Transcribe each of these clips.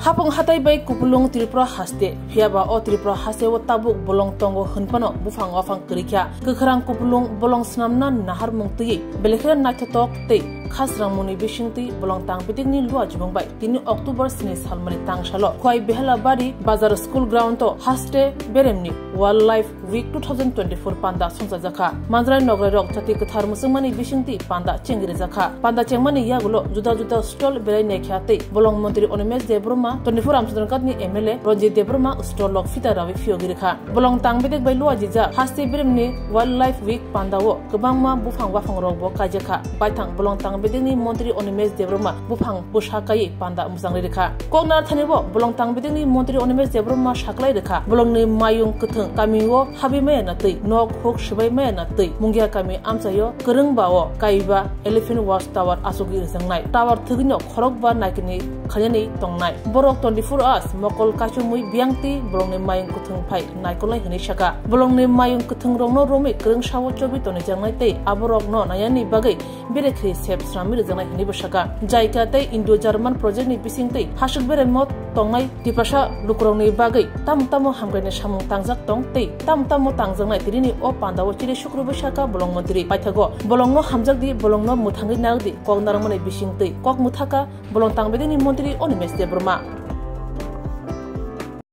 hapong hatai bai kupulung Tripura haste phiaba o Tripura haste o tabuk bolong tongo hunpano bufang wafang kerikya kekrang kupulung bolong snamna nahar mungti belekra naithotok te khasrang muni bishingti bolong tang pitikni lua jibongbai 3 October sini salmani tangshalo khoi behala bari bazar school ground to haste beremni wildlife week 2024 panda sungsa jakha manjrai nograi rok chati kathar musungmani bishingti panda chengri jakha panda chengmani yagulo juda juda stall belai nekhyate bolong mantri Onimesh Debruma 24 Amsudrangatni MLA Ronjit Debruma stall lok fita rawi fiogirikha bolong tang bedek bai lua jija haste beremni wildlife week pandawo gobangma bufang wafang rok bo kajekha baithang bolong tang bedekni mantri Onimesh Debruma bufang bushakai panda musangri rekha kongnar thanebo bolong tang bedekni mantri Onimesh Debruma shaklai rekha bolongni mayung kuthung kamiwo habimaya na tei nok hok shibai maya na tei mungya kami amsayo kerengbawo kaiba elephant watch tower asugi ringnai tower thugino khorok ba naikini khanyani tongnai borok 24 hours mokol kachumui biangti bolongni mayung kuthung phai naikolai hini shaka bolongni mayung kuthung rongno romi kereng sawo chobi toni jangnai tei aborok no nayani bagai berekri sep sramir jangnai hini bashaka jaika tei Indo German project ni bising tei hasuk beremot tongnai dipasha lukrongni bagai tamtamo hamgrene samung tangjak tong tei tamtamo tangjangnai tirini o pandawo chiri shukru bashaka bolong mantri paithago bolongno hamjakdi bolongno muthangi nagdi koknarmani bising tei kok muthaka bolong tangbedini মন্ত্রী Onimesh Debruma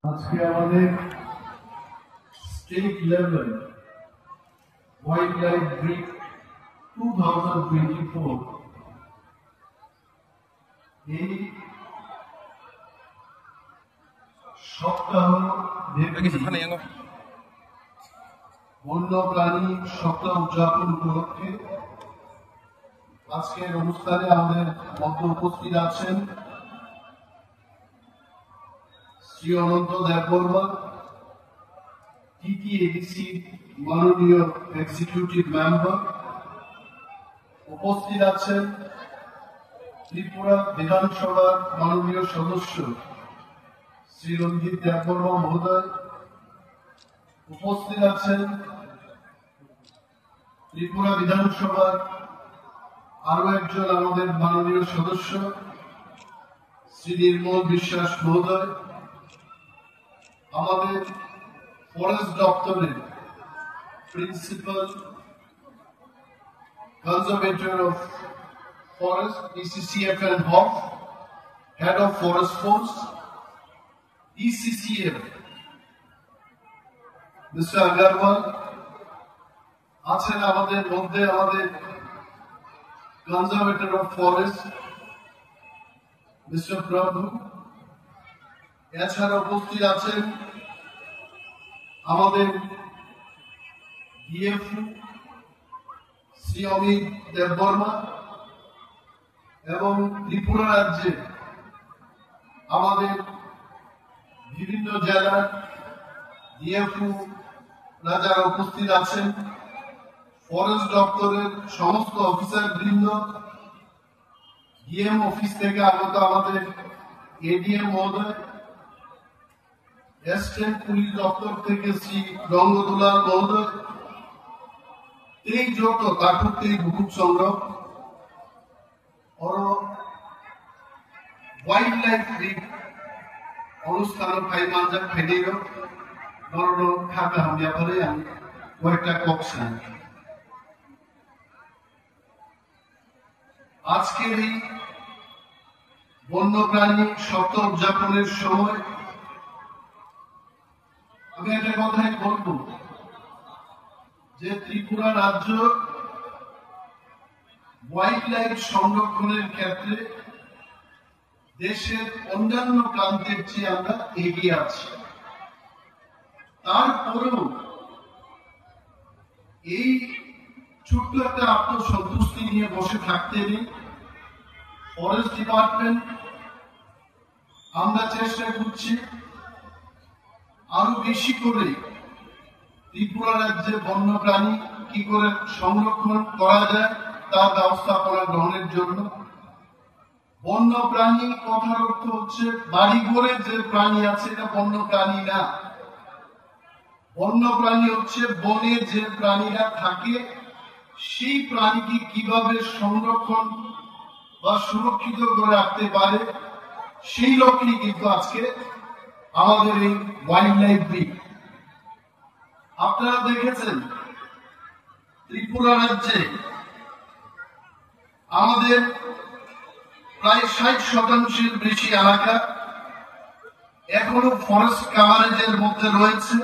আজকে আমাদের state level wildlife week 2024 এই সপ্তাহ বন্যপ্রাণী সপ্তাহ উদযাপন উপলক্ষে আজকের অনুষ্ঠানে আমাদের মধ্যে উপস্থিত আছেন শ্রী অনন্ত দেববর্মা TTADC মাননীয় এক্সিকিউটিভ মেম্বার উপস্থিত আছেন ত্রিপুরা বিধানসভার মাননীয় সদস্য শ্রী রঞ্জিত দেববর্মা মহোদয় উপস্থিত আছেন ত্রিপুরা বিধানসভার আরো একজন আমাদের মাননীয় সদস্য শ্রী নির্মল বিশ্বাস মহোদয় আমাদের ফরেস্ট দপ্তরের principal conservator of forest ECCF and HOF head of forest force ECCF mister Agarwal আছেন আমাদের মধ্যে আমাদের Conservator of Forest, Mr. Prabhu, এছাড়া উপস্থিত আছেন আমাদের DFO শ্রী অমিত দেববর্মা এবং ত্রিপুরা রাজ্যে আমাদের বিভিন্ন জেলার DFO যারা উপস্থিত আছেন ফরেস্ট দপ্তরের সমস্ত অফিসার বৃন্দ ডিএম অফিস থেকে আগত আমাদের এডিএম মহোদয় স্টেট পুলিশ দপ্তর থেকে শ্রী রঙ্গদুলাল মহোদয় এই যত কাঠুরতেই বুকুক সংগ্রহ और वाइल्ड लाइफ वीक অনুষ্ঠান ফাইমানজাক ফেডিরো নরনো খাকা হামিয়া পরে আমি কয়েকটা কক্সান আজকের এই বন্যপ্রাণী সপ্তাহ উদযাপনের সময় আমি একটা কথাই বলবো যে ত্রিপুরা রাজ্য ওয়াইল্ড লাইফ সংরক্ষণের ক্ষেত্রে দেশের অন্যান্য প্রান্তের চেয়ে আমরা এগিয়ে আছি তারপরেও এই ছোট্ট একটা আত্মসন্তুষ্টি নিয়ে বসে থাকতে নেই ফরেস্ট ডিপার্টমেন্ট আমরা চেষ্টা করছি আরো বেশি করে ত্রিপুরা রাজ্যে বন্যপ্রাণী কি করে সংরক্ষণ করা যায় তার ব্যবস্থাপনা গ্রহণের জন্য বন্যপ্রাণী কথার অর্থ হচ্ছে বাড়িঘরে যে প্রাণী আছে এটা বন্যপ্রাণী না বন্যপ্রাণী হচ্ছে বনে যে প্রাণীরা থাকে সেই প্রাণীকে কিভাবে সংরক্ষণ বা সুরক্ষিত করে রাখতে পারে সেই লক্ষ্যে কিন্তু আজকে আমাদের এই ওয়াইল্ড লাইফ উইক। আপনারা দেখেছেন ত্রিপুরা রাজ্যে আমাদের প্রায় 60% বেশি এলাকা এখনো ফরেস্ট কাভারেজের মধ্যে রয়েছে,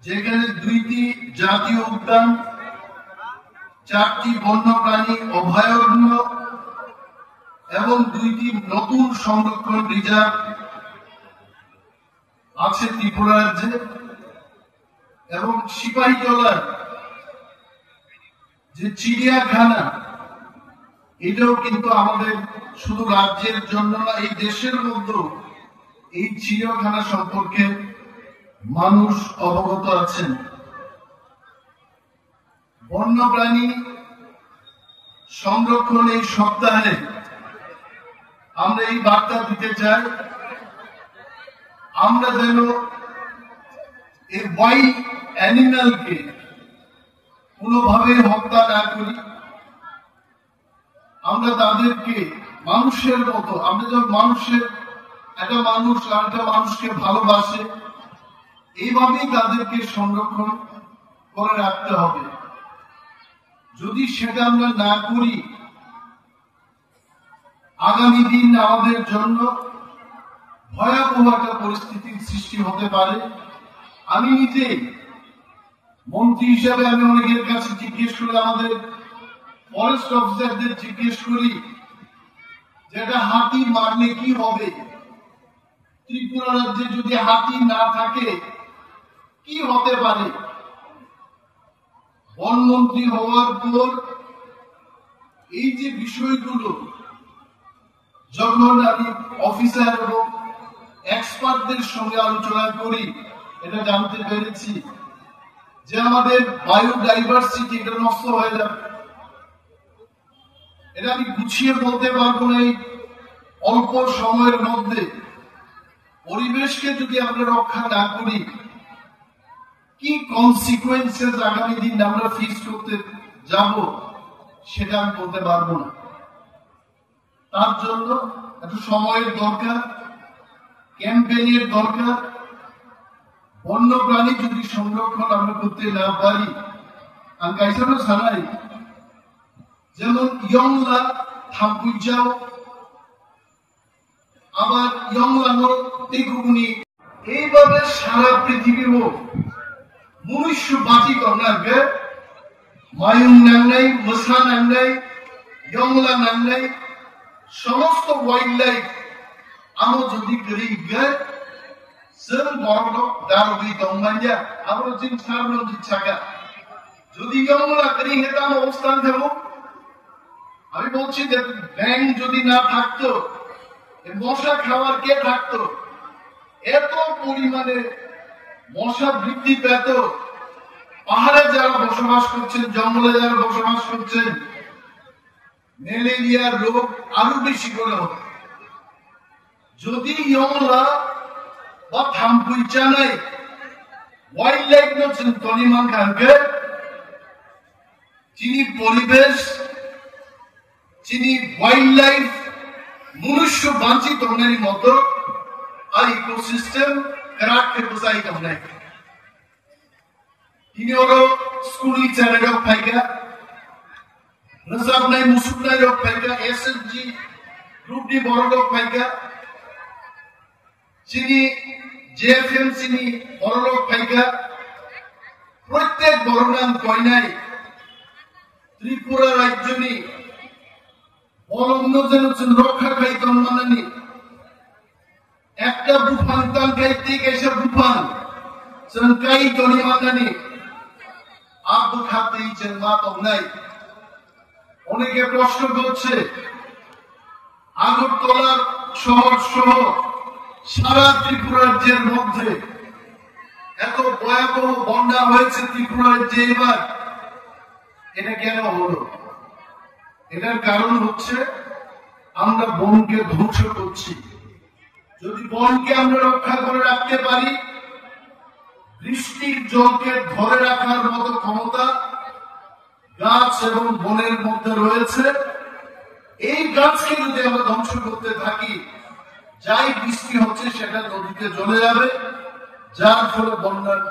যেখানে 2টি জাতীয় উদ্যান, 4টি বন্যপ্রাণী অভয়ারণ্য এবং 2টি নতুন সংরক্ষণ রিজার্ভ আছে ত্রিপুরা রাজ্যে। এবং সিপাহীজলার যে চিড়িয়াখানা, এটাও কিন্তু আমাদের শুধু রাজ্যের জন্য না, এই দেশের মধ্যে এই চিড়িয়াখানা সম্পর্কে মানুষ অবগত আছেন। বন্যপ্রাণী সংরক্ষণ এই সপ্তাহে আমরা এই বার্তা দিতে চাই, আমরা যেন এই ওয়াইল্ড অ্যানিমালকে কোনোভাবে হত্যা না করি। আমরা তাদেরকে মানুষের মতো, আমরা যখন একটা মানুষ আরেকটা মানুষকে ভালোবাসে, এইভাবেই তাদেরকে সংরক্ষণ করে রাখতে হবে। যদি সেটা আমরা না করি, আগামী দিন আমাদের জন্য ভয়াবহ একটা পরিস্থিতির সৃষ্টি হতে পারে। আমি নিজে মন্ত্রী হিসাবে আমি অনেকের কাছে জিজ্ঞেস করি, আমাদের ফরেস্ট অফিসারদের জিজ্ঞেস করি, যেটা হাতি মারলে কি হবে, ত্রিপুরা রাজ্যে যদি হাতি না থাকে কি হতে পারে। বনমন্ত্রী হওয়ার পর এই যে বিষয়গুলো যখন আমি অফিসার এবং এক্সপার্টদের সঙ্গে আলোচনা করি, এটা জানতে পেরেছি যে আমাদের বায়োডাইভার্সিটি এটা নষ্ট হয়ে যাবে। এটা আমি গুছিয়ে বলতে পারবো না। এই অল্প সময়ের মধ্যে পরিবেশকে যদি আমরা রক্ষা না করি, কি কনসিকুয়েন্সেস আগামী দিন আমরা ফেস করতে যাব সেটা আমি বলতে পারবো না। তার জন্য একটু সময়ের দরকার, ক্যাম্পেইনের দরকার। বন্যপ্রাণী যদি সংরক্ষণ আমরা করতে না পারি, আমি কাইসানো ছাড়াই যেমন ইয়ংলা থামপুইজাও, আবার ইয়ংলানো তেগুনি, এইভাবে সারা পৃথিবী মনুষ্য বাঁচি করনাকে মায়ুং নাংনাই, মশা নাংনাই, ইয়ংলা নাংনাই, সমস্ত ওয়াইল্ড লাইফ আমরা যদি করি जों बर'नाव दारबि दंमानिया আমরা जों सारनो दिच्छागा যদি ইয়ংলা করি হেতাম অবস্থান থাকো। আমি বলছি যে ব্যাং যদি না থাকতো, মশা খাওয়ার কে থাকতো? এত পরিমাণে মশা বৃদ্ধি পেত। পাহাড়ে যারা বসবাস করছেন, জঙ্গলে যারা বসবাস করছেন, ম্যালেরিয়ার রোগ আরো বেশি করে হতো। যদি ইয়ংলা বা থামপুইচা নাই ওয়াইল্ড লাইফ নছেন তনিমান খানকে, যিনি পরিবেশ, যিনি ওয়াইল্ড লাইফ মনুষ্য বাঁচি তংনারি মতো আর ইকোসিস্টেম রাখতে বোঝাই তংনাই। তিনি হলো স্কুলি চ্যানেল ফাইকা, রজাবনাই মুসুবনাই রক ফাইকা, এসএসজি গ্রুপটি বড় রক ফাইকা, যিনি জেএফএম যিনি বড় রক ফাইকা, প্রত্যেক বড় নাম কয় নাই। ত্রিপুরা রাজ্যনি অরণ্য যেন রক্ষা খাই তন্মানানি একটা বুফান তান খাইতে এসে বুফান কাই তনিমানানি আবু খাতেই যে মা নাই। অনেকে প্রশ্ন করছে আগরতলার শহর সহ সারা ত্রিপুরা রাজ্যের মধ্যে এত ভয়াবহ বন্যা হয়েছে ত্রিপুরা রাজ্যে এবার, এটা কেন হলো? এটার কারণ হচ্ছে আমরা বনকে ধ্বংস করছি। যদি বনকে আমরা রক্ষা করে রাখতে পারি, বৃষ্টির জলকে ধরে রাখার মতো ক্ষমতা গাছ এবং বনের মধ্যে রয়েছে। এই গাছকে যদি আমরা ধ্বংস করতে থাকি, যাই বৃষ্টি হচ্ছে সেটা নদীতে চলে যাবে, যার ফলে বন্যার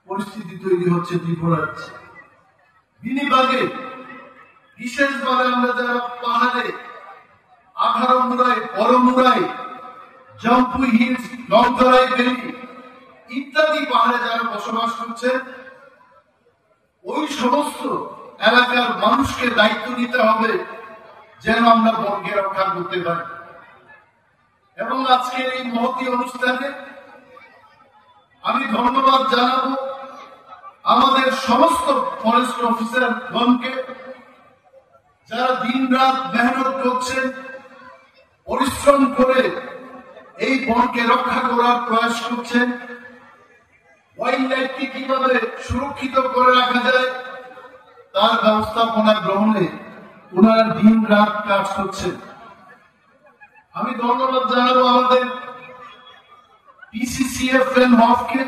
পরিস্থিতি তৈরি হচ্ছে ত্রিপুরার। বিনিবাগে বিশেষভাবে আমরা যারা পাহাড়ে আখাড়ামুড়ায়, বড়মুড়ায়, জম্পুই হিলস, লংতরাই ভ্যালি ইত্যাদি পাহাড়ে যারা বসবাস করছেন, ওই সমস্ত এলাকার মানুষকে দায়িত্ব নিতে হবে যেন আমরা বনকে রক্ষা করতে পারি। এবং আজকের এই মহতী অনুষ্ঠানে আমি ধন্যবাদ জানাবো আমাদের সমস্ত ফরেস্ট অফিসারগণকে, যারা দিন রাত মেহনত করছেন, পরিশ্রম করে এই বনকে রক্ষা করার প্রয়াস করছেন। ওয়াইল্ড লাইফকে কিভাবে সুরক্ষিত করে রাখা যায় তার ব্যবস্থাপনা গ্রহণে ওনারা দিন রাত কাজ করছেন। আমি ধন্যবাদ জানাবো আমাদের পিসিসিএফ এন্ড হফকে,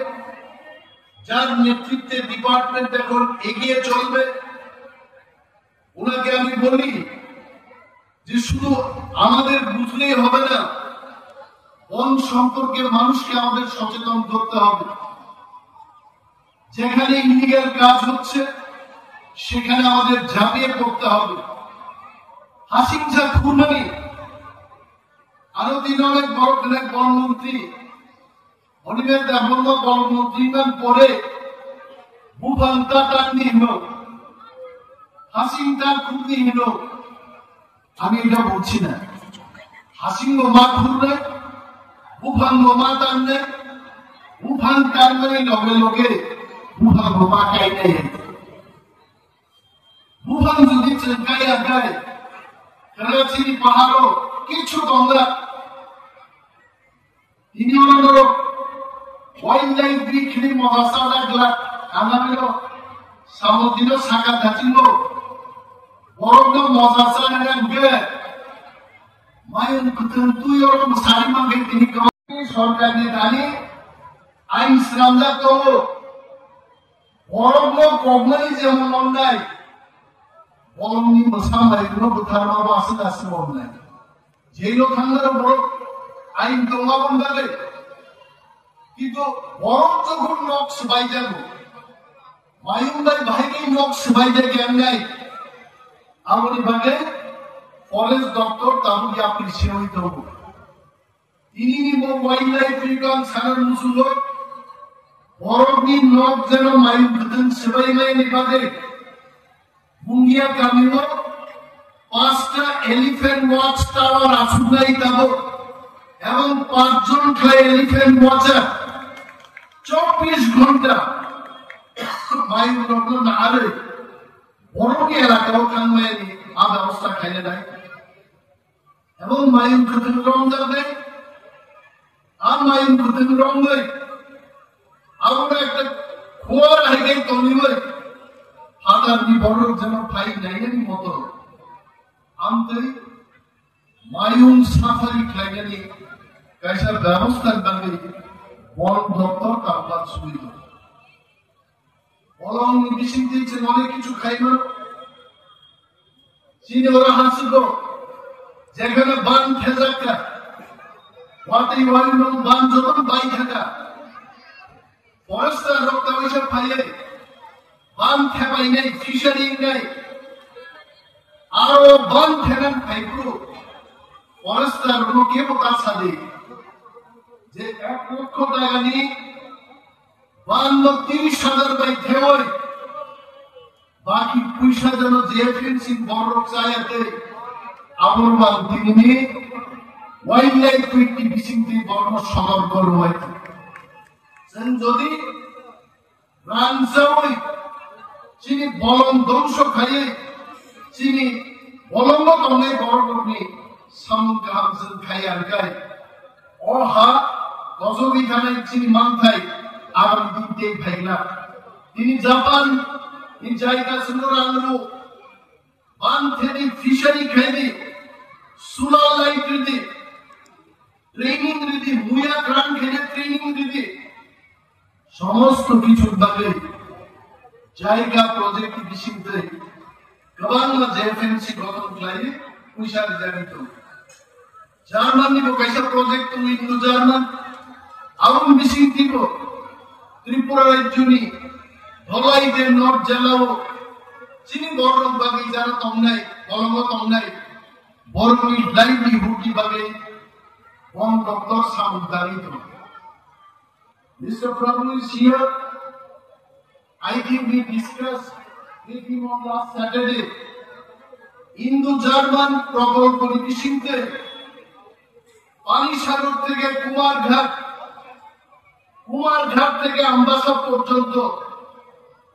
যার নেতৃত্বে ডিপার্টমেন্ট এখন এগিয়ে চলবে। ওনাকে আমি বলি যে শুধু আমাদের বুঝলেই হবে না, বন সম্পর্কে মানুষকে আমাদের সচেতন করতে হবে। যেখানে ইলিগাল কাজ হচ্ছে সেখানে আমাদের ঝাঁপিয়ে পড়তে হবে। হাসিংঝা খুরমানি আরো দিন অনেক বড় বনমন্ত্রী অনিমের দেববর্মা বনমন্ত্রী পরে বুফান্তা টান্নি হল, হাসিংটা খুবই হল। আমি এটা বলছি না, হাসিং মা খুললে বুফান মা টানলে বুফান টানলে লগে লগে বুফান মা কাইনে বুফান যদি চেঙ্কাইয়া যায় করাচির পাহাড়ও কিছু গঙ্গা তিনি ওনার ওয়াইল্ড লাইফ বিক্রি মহাসা লাগলা আমাদের সামুদ্রিক শাখা ধাচিল বরং মজাসা গে মায়ুন কুতুন তুই ওরকম সারি মাগে তিনি সরকারি দানি আইন শ্রামজা তো বরং কগনাই যেমন অন্যায় বরংনি মোসামারি গুলো বুথার বাবা আসে আসে অন্যায় যেই লোক থাকলে বড় আইন দোয়া বন্ধাবে। কিন্তু বরং যখন নক্স বাই যাব মায়ুন্দাই ভাইকেই নক্স বাই যায় কেমন আমরি ভাগে ফরেস্ট দপ্তর তাহলে আপনি সীমিত হব। তিনি ওয়াইল্ড লাইফ রিকন সানার মুসুল বরংনি নক যেন মায়ুন ভূতন সেবাই মাই নিবাদে মুঙ্গিয়া কামিও 5টা এলিফ্যান্ট ওয়াচ টাওয়ার আসুনাই যাব এবং 5 জন এলিফ্যান্ট ওয়াচার 24 ঘন্টা মায়ুন রত্ন না আরে বড়কে এলাকাও কানমায়নি আ ব্যবস্থা খাইলে দেয় এবং মায়ুন খুতুন রং যাবে আর মায়ুন খুতুন রং দেয় আমরা একটা খোয়ার হাইগে তনিবই হাতার বড় যেন ফাই লাইনের মতো আমতে মায়ুন সাফারি খাইনি কাইসার ব্যবস্থার দাবি বন দপ্তর কাপড় সুবিধা বলং বিশিং দিয়েছে অনেক কিছু খাইল চীনে ওরা হাসিল যেখানে বান খেজাকা ওয়াতে ওয়াইল বান যখন বাই থাকা ফরেস্টার রক্ত পয়সা পাইলে বান খেপাই নাই ফিশারি নাই আরো বান খেলান খাইগুলো ফরেস্টার কে বোকার সাথে যে 1 লক্ষ টাকা নিয়ে 30,000 বাই থেওয়াই বাকি পয়সা যেন জেএফএমসি বড় চাইতে আবরবাল তিনি ওয়াইল্ড লাইফ কুইটি বিসিংটি বড় সতর্ক রয়েছে যদি রানসাওই চিনি বলন ধ্বংস খাইয়ে চিনি বলঙ্গ তঙ্গে বড় করনি সামুদ্রামসন খাইয়ার গায় অহা গজবি খানাই চিনি মানথাই আর দিতে ভাইলা তিনি জাপান এই জায়গা সুন্দরাঙ্গু বান থেকে ফিশারি খাইদি সুলা লাইফ দিদি ট্রেনিং দিদি মুয়া ক্রান খেলে ট্রেনিং দিদি সমস্ত কিছু বাদে জায়গা প্রজেক্ট বিশিতে গবাংলা জেএফএমসি গঠন ক্লাই পয়সা জানিত জার্মান নিব কাইসা প্রজেক্ট তুমি ইন্দো জার্মান আউন মিশিং দিব ত্রিপুরা রাজ্যনি ধলাইতে নর্থ জেলাও চিনি বড় বাগে যারা তমনাই কলঙ্গ তমনাই বড়নি লাইভলিহুড বাগে বন doctor সামুদারিত Mr. Prabhu is here. I think we discussed with him on last Saturday. Indo-German প্রকল্প নিশ্চিন্তে পানিসাগর থেকে কুমারঘাট থেকে আম্বাসা পর্যন্ত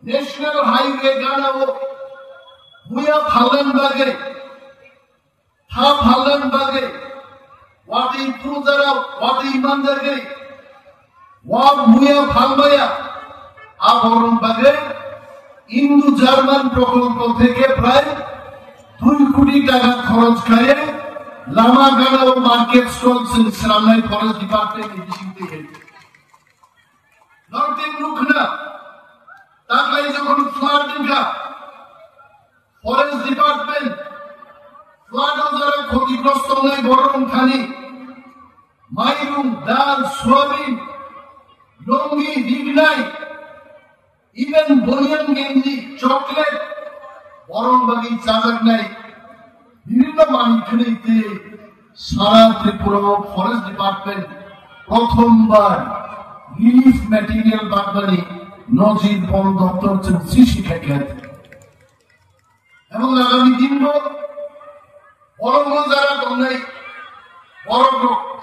ন্যাশনাল হাইওয়ে গানাবো ভুয়া ফাল্লানবাগে ওয়াটি ক্রুজারা ওয়াটি ইমানজাগে ভুয়া ফালমায়া আবরণবাগে ইন্দো জার্মান প্রকল্প থেকে প্রায় 2 কোটি টাকা খরচ করে লামা গানা ও মার্কেট স্টল সামনে ফরেস্ট ডিপার্টমেন্ট এডিশন থেকে নর্থ লুকনা তাকলাই যখন ফ্লাড দেখা ফরেস্ট ডিপার্টমেন্ট ফ্লাড যারা ক্ষতিগ্রস্ত নয় গরম খানি মাইরুম ডাল সোয়াবিন লঙ্গি ডিগনাই ইভেন বনিয়ান গেঞ্জি চকলেট বরং বাগি চাদর নাই বিভিন্ন মানিখানিতে সারা ত্রিপুরা ফরেস্ট ডিপার্টমেন্ট প্রথমবার রিলিফ ম্যাটেরিয়াল বাগবানি নজির বন দপ্তর সৃষ্টি খেত এবং আগামী দিনও বরং যারা তোমরাই বরং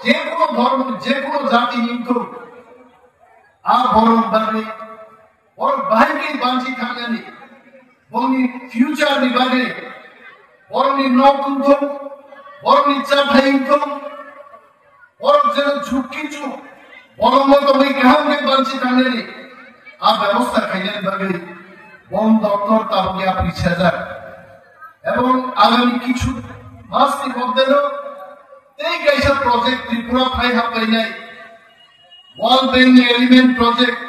যে কোনো ধর্ম যে কোনো জাতি নিত আর বরং বাগে বরং ভাইকে বাঁচি থাকেনি বরং ফিউচার বিভাগে বরং নতুন বরং ইচ্ছা ভাইত বরং যেন ঝুঁকি চুপ বরং তুমি গ্রামকে বাঁচি থাকেনি আর ব্যবস্থা খাইলেন ভাবে বন দপ্তর তাহলে আপনি সেজার এবং আগামী কিছু মাস মধ্যে এই গাইসা প্রজেক্ট ত্রিপুরা ফাই হাপাই নাই ওয়াল বেং এলিমেন্ট প্রজেক্ট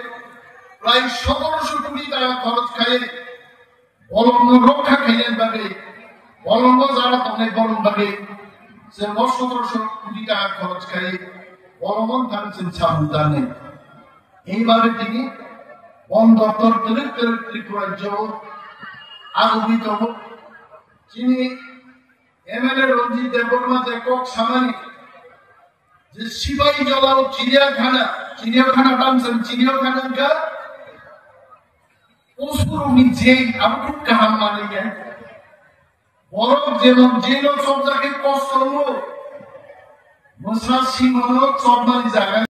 প্রায় 1700 কোটি টাকা খরচ খায় বলঙ্গ রক্ষা খাইলেন ভাবে বলঙ্গ যারা তখন বলং ভাবে সে 1700 কোটি টাকা খরচ খায় বলঙ্গন থাকছেন সাবধানে এইভাবে তিনি বন দপ্তর ত্রিপুরা রাজ্য আগমিত যিনি এমএলএ রঞ্জিত দেববর্মা কক সামানি যে সিপাহী জলাও চিড়িয়াখানা টানছেন চিড়িয়াখানা পশুর যে আপনি কাহাম মানে বরফ যেমন জেল সব জায়গায় কষ্ট হলো মশা সিংহ সব জায়গায়